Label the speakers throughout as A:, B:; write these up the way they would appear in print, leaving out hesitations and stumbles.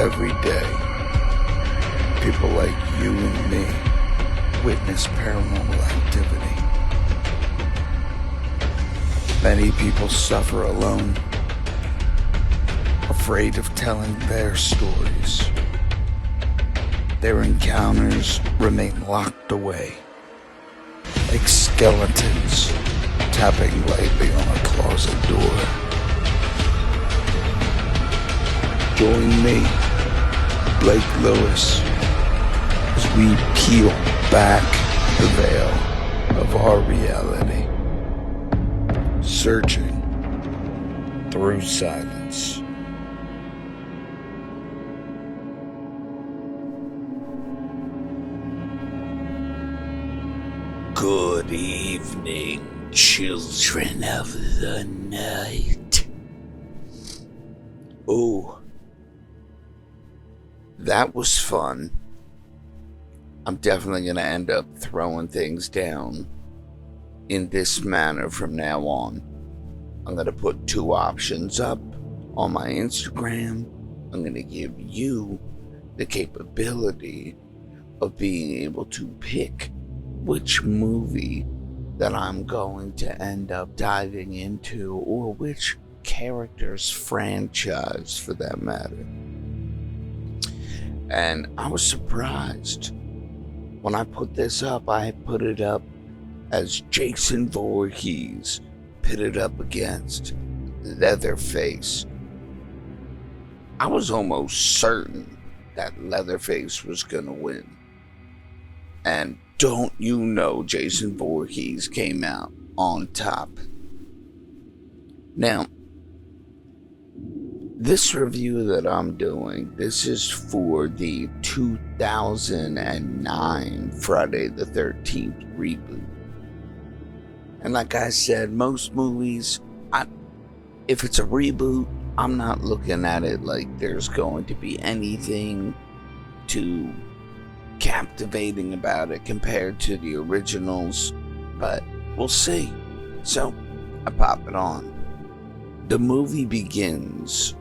A: Every day, people like you and me witness paranormal activity. Many people suffer alone, afraid of telling their stories. Their encounters remain locked away, like skeletons tapping lightly on a closet door. Join me, Blake Lewis, as we peel back the veil of our reality, searching through silence. Good evening, children of the night. Oh, that was fun. I'm definitely going to end up throwing things down in this manner from now on. I'm going to put 2 options up on my Instagram. I'm going to give you the capability of being able to pick which movie that I'm going to end up diving into, or which character's franchise for that matter. And I was surprised when I put this up. I put it up as Jason Voorhees pitted up against Leatherface. I was almost certain that Leatherface was gonna win. And don't you know, Jason Voorhees came out on top. Now, this review that I'm doing, this is for the 2009 Friday the 13th reboot. And like I said, most movies, if it's a reboot, I'm not looking at it like there's going to be anything too captivating about it compared to the originals, but we'll see. So, I pop it on. The movie begins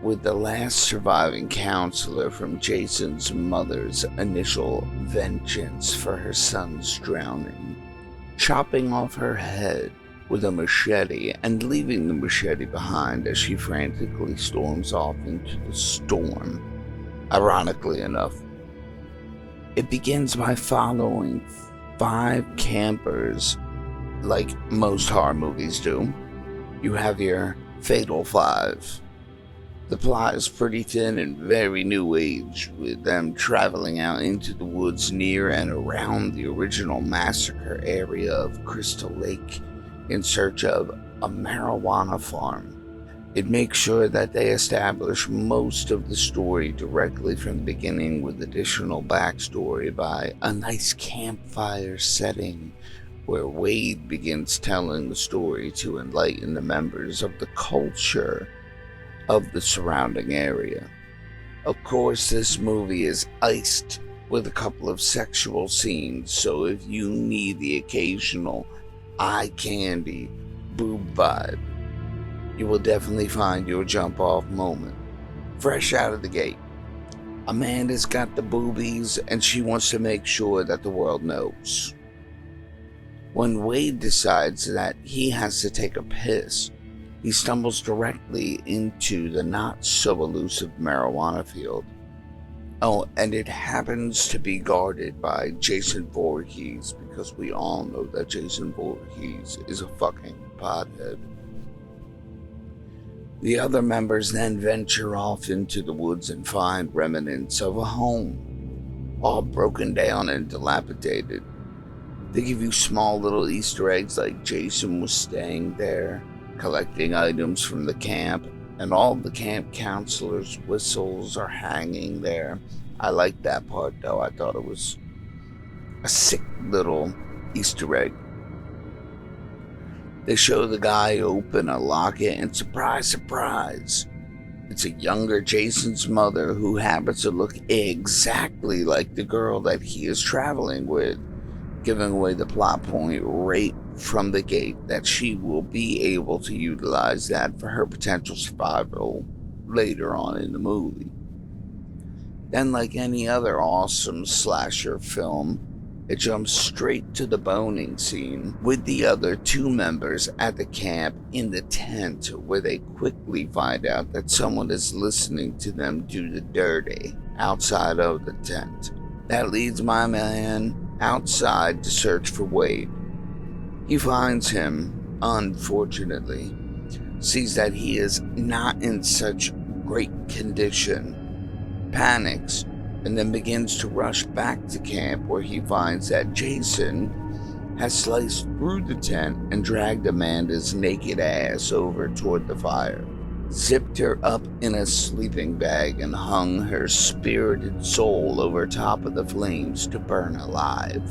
A: with the last surviving counselor from Jason's mother's initial vengeance for her son's drowning, chopping off her head with a machete and leaving the machete behind as she frantically storms off into the storm. Ironically enough, it begins by following 5 campers like most horror movies do. You have your Fatal 5. The plot is pretty thin and very new age, with them traveling out into the woods near and around the original massacre area of Crystal Lake in search of a marijuana farm. It makes sure that they establish most of the story directly from the beginning, with additional backstory by a nice campfire setting where Wade begins telling the story to enlighten the members of the culture of the surrounding area. Of course, this movie is iced with a couple of sexual scenes, so if you need the occasional eye candy boob vibe, you will definitely find your jump off moment. Fresh out of the gate, Amanda's got the boobies and she wants to make sure that the world knows. When Wade decides that he has to take a piss, he stumbles directly into the not so elusive marijuana field. Oh, and it happens to be guarded by Jason Voorhees, because we all know that Jason Voorhees is a fucking pothead. The other members then venture off into the woods and find remnants of a home, all broken down and dilapidated. They give you small little Easter eggs like Jason was staying there, collecting items from the camp, and all the camp counselors' whistles are hanging there. I like that part though. I thought it was a sick little Easter egg. They show the guy open a locket, and surprise, surprise, it's a younger Jason's mother who happens to look exactly like the girl that he is traveling with, giving away the plot point right from the gate that she will be able to utilize that for her potential survival later on in the movie. Then, like any other awesome slasher film, it jumps straight to the boning scene with the other two members at the camp in the tent, where they quickly find out that someone is listening to them do the dirty outside of the tent. That leads my man outside to search for Wade. He finds him, unfortunately, sees that he is not in such great condition, panics, and then begins to rush back to camp, where he finds that Jason has sliced through the tent and dragged Amanda's naked ass over toward the fire, zipped her up in a sleeping bag, and hung her spirited soul over top of the flames to burn alive.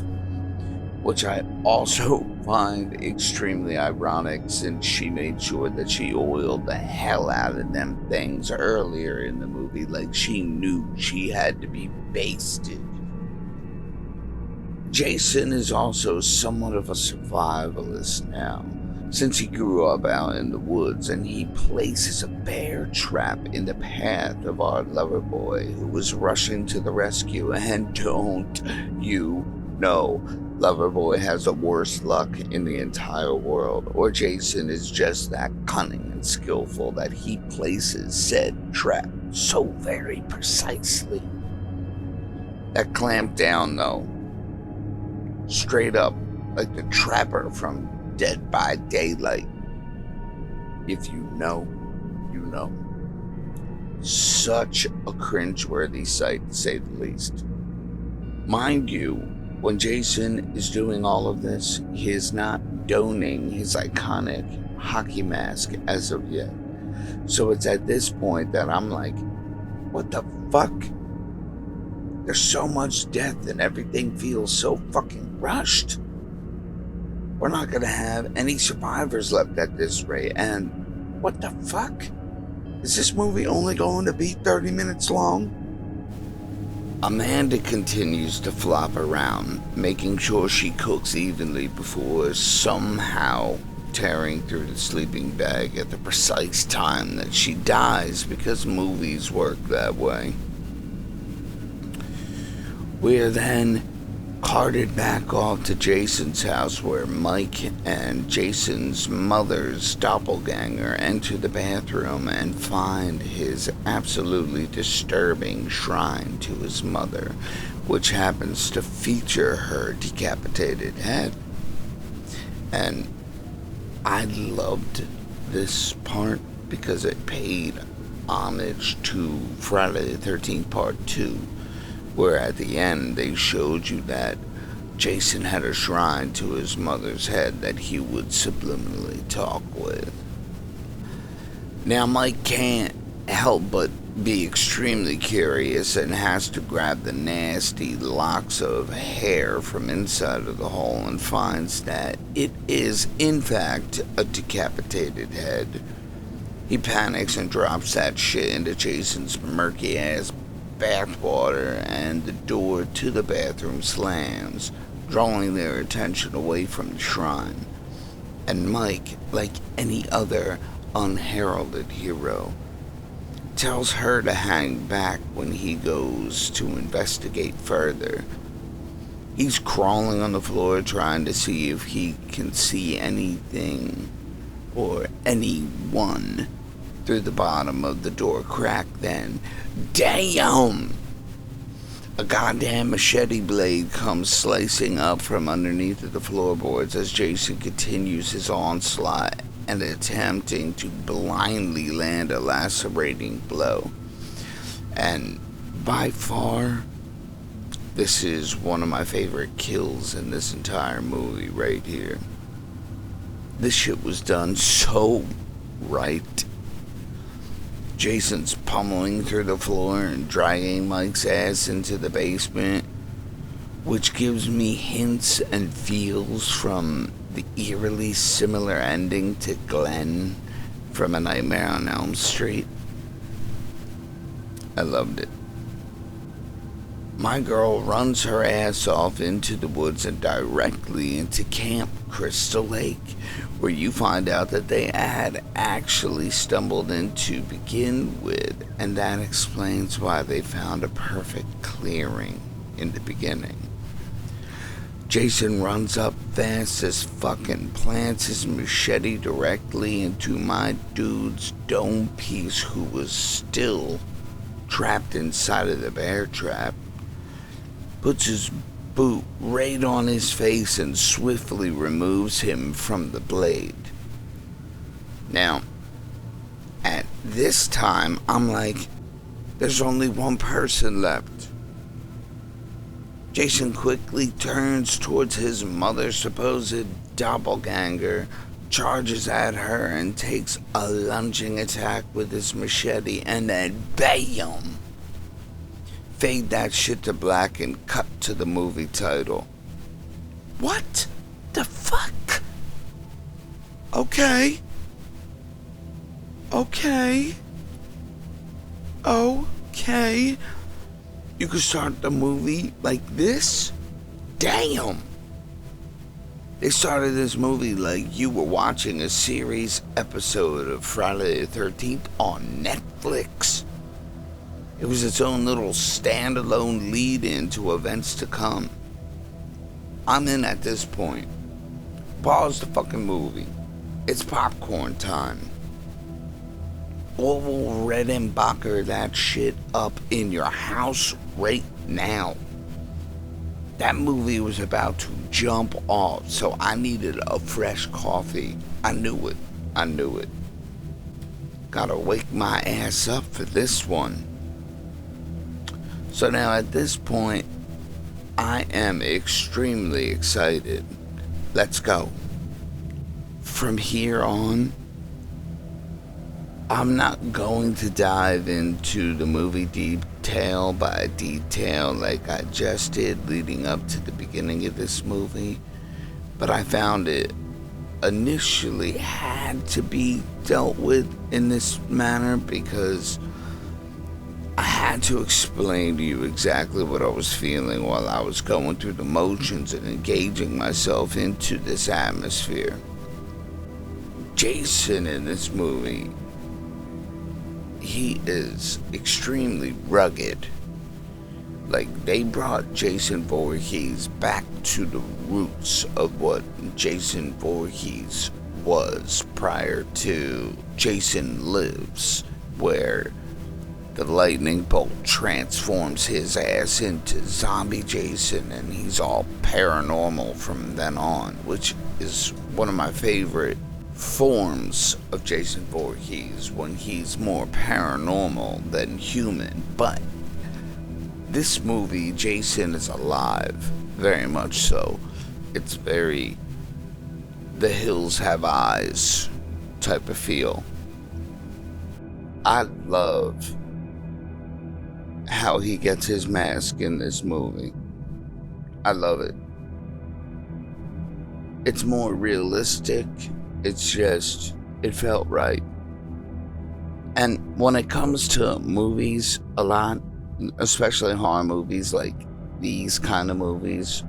A: Which I also find extremely ironic, since she made sure that she oiled the hell out of them things earlier in the movie, like she knew she had to be basted. Jason is also somewhat of a survivalist now, since he grew up out in the woods, and he places a bear trap in the path of our lover boy, who was rushing to the rescue. And don't you know, Loverboy has the worst luck in the entire world, or Jason is just that cunning and skillful that he places said trap so very precisely. That clamp down, though, straight up like the trapper from Dead by Daylight. If you know, you know. Such a cringeworthy sight, to say the least. Mind you, when Jason is doing all of this, he is not donning his iconic hockey mask as of yet. So it's at this point that I'm like, what the fuck? There's so much death and everything feels so fucking rushed. We're not gonna have any survivors left at this rate, and what the fuck? Is this movie only going to be 30 minutes long? Amanda continues to flop around, making sure she cooks evenly before somehow tearing through the sleeping bag at the precise time that she dies, because movies work that way. We're then carted back off to Jason's house, where Mike and Jason's mother's doppelganger enter the bathroom and find his absolutely disturbing shrine to his mother, which happens to feature her decapitated head. And I loved this part because it paid homage to Friday the 13th Part 2, where at the end they showed you that Jason had a shrine to his mother's head that he would subliminally talk with. Now Mike can't help but be extremely curious and has to grab the nasty locks of hair from inside of the hole and finds that it is in fact a decapitated head. He panics and drops that shit into Jason's murky ass bathwater, and the door to the bathroom slams, drawing their attention away from the shrine. And Mike, like any other unheralded hero, tells her to hang back when he goes to investigate further. He's crawling on the floor trying to see if he can see anything or anyone through the bottom of the door crack. Then, damn! A goddamn machete blade comes slicing up from underneath of the floorboards as Jason continues his onslaught and attempting to blindly land a lacerating blow. And by far, this is one of my favorite kills in this entire movie right here. This shit was done so right. Jason's pummeling through the floor and dragging Mike's ass into the basement, which gives me hints and feels from the eerily similar ending to Glenn from A Nightmare on Elm Street. I loved it. My girl runs her ass off into the woods and directly into Camp Crystal Lake, where you find out that they had actually stumbled in to begin with, and that explains why they found a perfect clearing in the beginning. Jason runs up fast as fuck and plants his machete directly into my dude's dome piece, who was still trapped inside of the bear trap, puts his boot right on his face and swiftly removes him from the blade. Now, at this time, I'm like, there's only one person left. Jason quickly turns towards his mother's supposed doppelganger, charges at her, and takes a lunging attack with his machete, and then BAM! Fade that shit to black and cut to the movie title. What the fuck? Okay. You could start the movie like this? Damn! They started this movie like you were watching a series episode of Friday the 13th on Netflix. It was its own little standalone lead-in to events to come. I'm in at this point. Pause the fucking movie. It's popcorn time. Or we'll Redenbacher that shit up in your house right now. That movie was about to jump off, so I needed a fresh coffee. I knew it. Gotta wake my ass up for this one. So now at this point, I am extremely excited. Let's go. From here on, I'm not going to dive into the movie detail by detail like I just did leading up to the beginning of this movie, but I found it initially had to be dealt with in this manner because I had to explain to you exactly what I was feeling while I was going through the motions and engaging myself into this atmosphere. Jason in this movie, he is extremely rugged. Like, they brought Jason Voorhees back to the roots of what Jason Voorhees was prior to Jason Lives, where the lightning bolt transforms his ass into zombie Jason and he's all paranormal from then on, which is one of my favorite forms of Jason Voorhees, when he's more paranormal than human. But this movie, Jason is alive, very much so. It's very The Hills Have Eyes type of feel. I love how he gets his mask in this movie. I love it. It's more realistic. It's just, it felt right. And when it comes to movies a lot, especially horror movies like these kind of movies,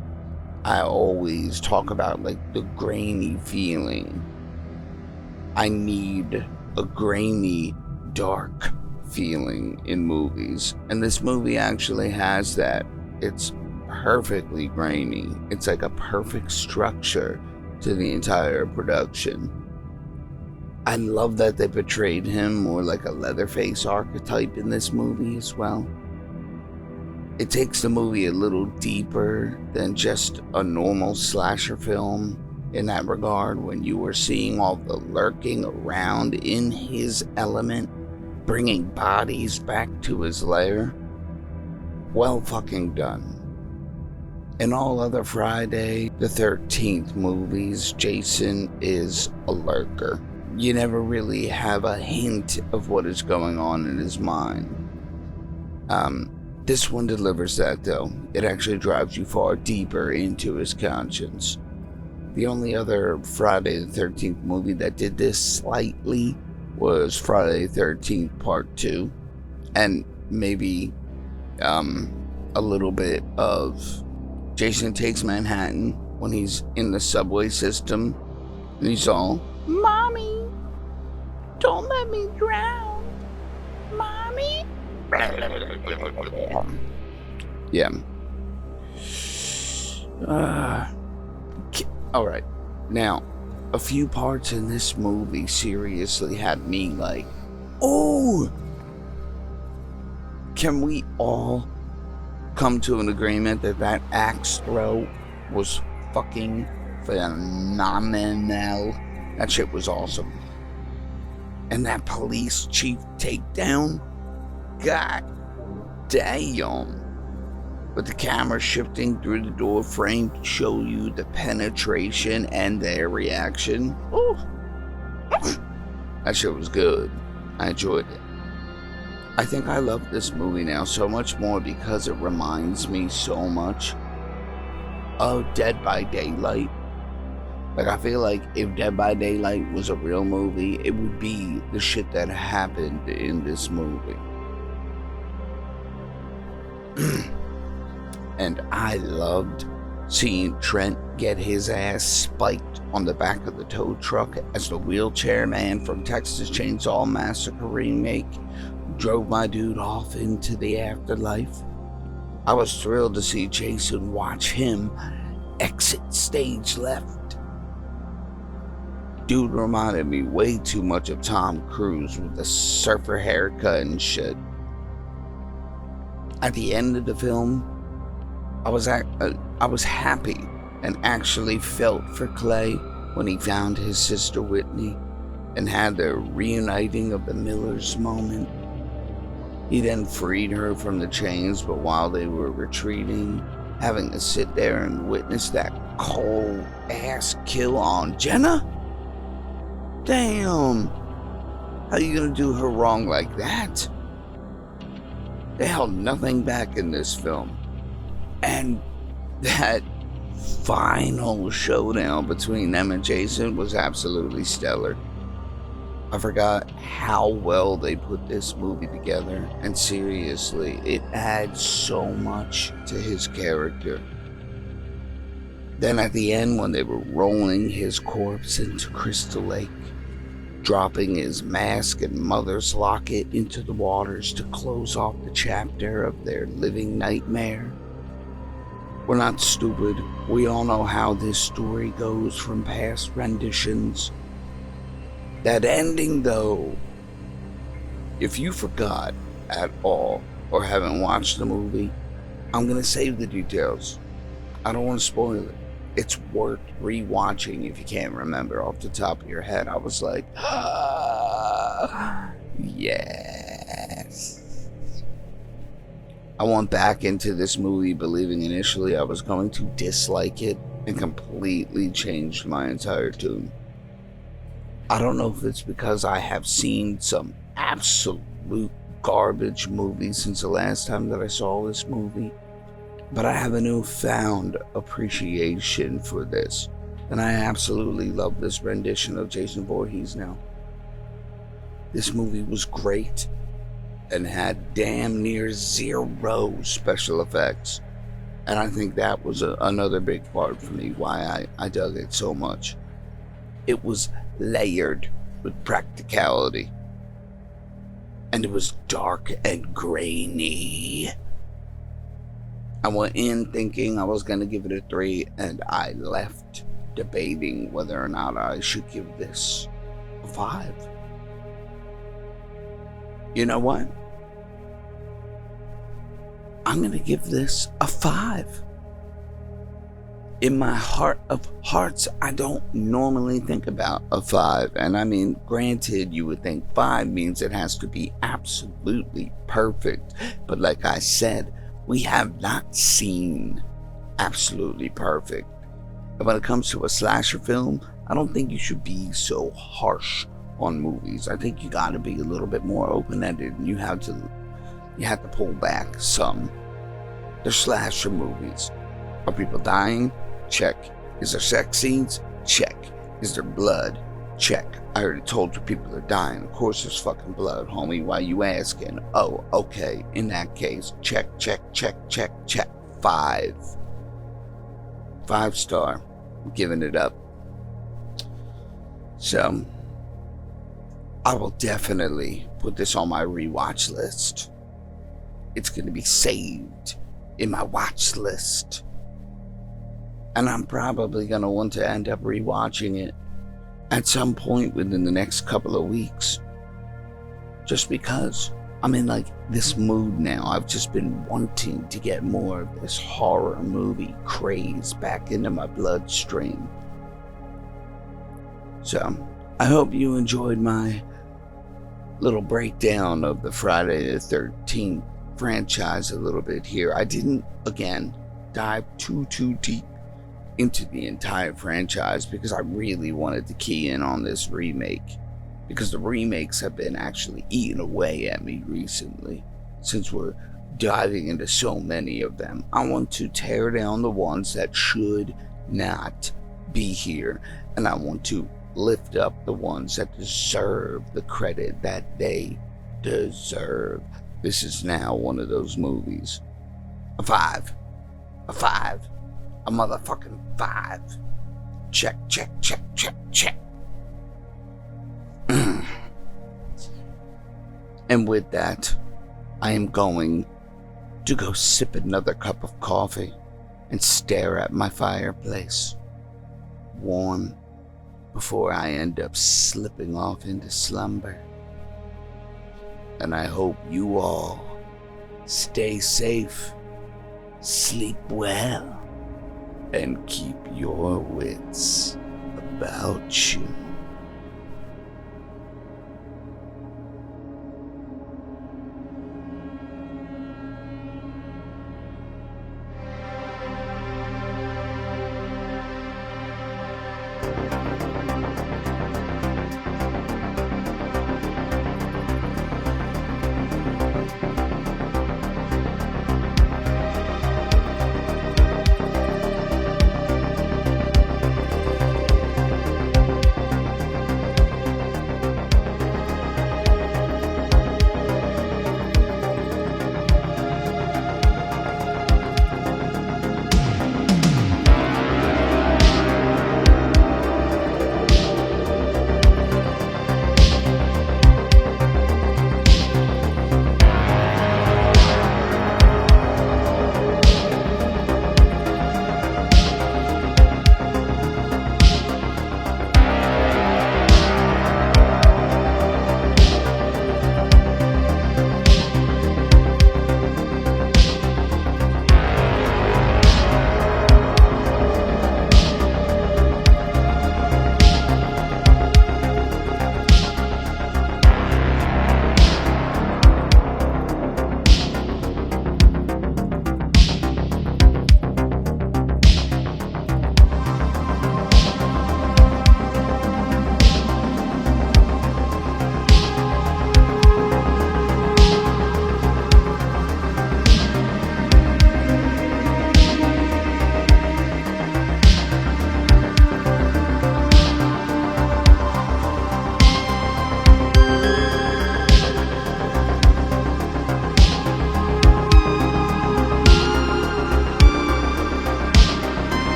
A: I always talk about like the grainy feeling. I need a grainy, dark feeling in movies. And this movie actually has that. It's perfectly grainy. It's like a perfect structure to the entire production. I love that they portrayed him more like a Leatherface archetype in this movie as well. It takes the movie a little deeper than just a normal slasher film in that regard, when you were seeing all the lurking around in his element, bringing bodies back to his lair. Well fucking done. In all other Friday the 13th movies, Jason is a lurker. You never really have a hint of what is going on in his mind. This one delivers that, though. It actually drives you far deeper into his conscience. The only other Friday the 13th movie that did this slightly was Friday the 13th Part 2. And maybe a little bit of Jason Takes Manhattan when he's in the subway system And he's all, Mommy, don't let me drown. Mommy? Yeah. Alright. Now, a few parts in this movie seriously had me like, oh! Can we all come to an agreement that axe throw was fucking phenomenal? That shit was awesome. And that police chief takedown? God damn. With the camera shifting through the door frame to show you the penetration and their reaction. Ooh. That shit was good. I enjoyed it. I think I love this movie now so much more because it reminds me so much of Dead by Daylight. Like, I feel like if Dead by Daylight was a real movie, it would be the shit that happened in this movie. And I loved seeing Trent get his ass spiked on the back of the tow truck as the wheelchair man from Texas Chainsaw Massacre remake drove my dude off into the afterlife. I was thrilled to see Jason watch him exit stage left. Dude reminded me way too much of Tom Cruise with the surfer haircut and shit. At the end of the film, I was happy and actually felt for Clay when he found his sister Whitney and had the reuniting of the Millers moment. He then freed her from the chains, but while they were retreating, having to sit there and witness that cold ass kill on Jenna? Damn! How you gonna do her wrong like that? They held nothing back in this film. And that final showdown between them and Jason was absolutely stellar. I forgot how well they put this movie together, and seriously, it adds so much to his character. Then at the end, when they were rolling his corpse into Crystal Lake, dropping his mask and mother's locket into the waters to close off the chapter of their living nightmare. We're not stupid. We all know how this story goes from past renditions. That ending, though, if you forgot at all or haven't watched the movie, I'm going to save the details. I don't want to spoil it. It's worth rewatching if you can't remember off the top of your head. I was like, yes. I went back into this movie believing initially I was going to dislike it and completely changed my entire tune. I don't know if it's because I have seen some absolute garbage movies since the last time that I saw this movie, but I have a newfound appreciation for this, and I absolutely love this rendition of Jason Voorhees now. This movie was great and had damn near zero special effects, and I think that was another big part for me why I dug it so much. It was layered with practicality, and it was dark and grainy. I went in thinking I was going to give it a 3, and I left debating whether or not I should give this a 5. You know what? I'm going to give this a 5. In my heart of hearts, I don't normally think about a 5. And I mean, granted, you would think 5 means it has to be absolutely perfect. But like I said, we have not seen absolutely perfect. And when it comes to a slasher film, I don't think you should be so harsh on movies. I think you got to be a little bit more open-ended, and you have to pull back some. They're slasher movies. Are people dying? Check. Is there sex scenes? Check. Is there blood? Check. I already told you people are dying. Of course there's fucking blood, homie. Why you asking? Oh, okay. In that case, check. 5. 5 star. I'm giving it up. So I will definitely put this on my rewatch list. It's going to be saved in my watch list. And I'm probably going to want to end up rewatching it at some point within the next couple of weeks. Just because I'm in like this mood now. I've just been wanting to get more of this horror movie craze back into my bloodstream. So I hope you enjoyed my little breakdown of the Friday the 13th franchise a little bit here. I didn't, again, dive too deep into the entire franchise because I really wanted to key in on this remake, because the remakes have been actually eating away at me recently since we're diving into so many of them. I want to tear down the ones that should not be here, and I want to lift up the ones that deserve the credit that they deserve. This is now one of those movies. A 5. A 5. A motherfucking 5. Check. And with that, I am going to go sip another cup of coffee and stare at my fireplace, warm, before I end up slipping off into slumber. And I hope you all stay safe, sleep well, and keep your wits about you.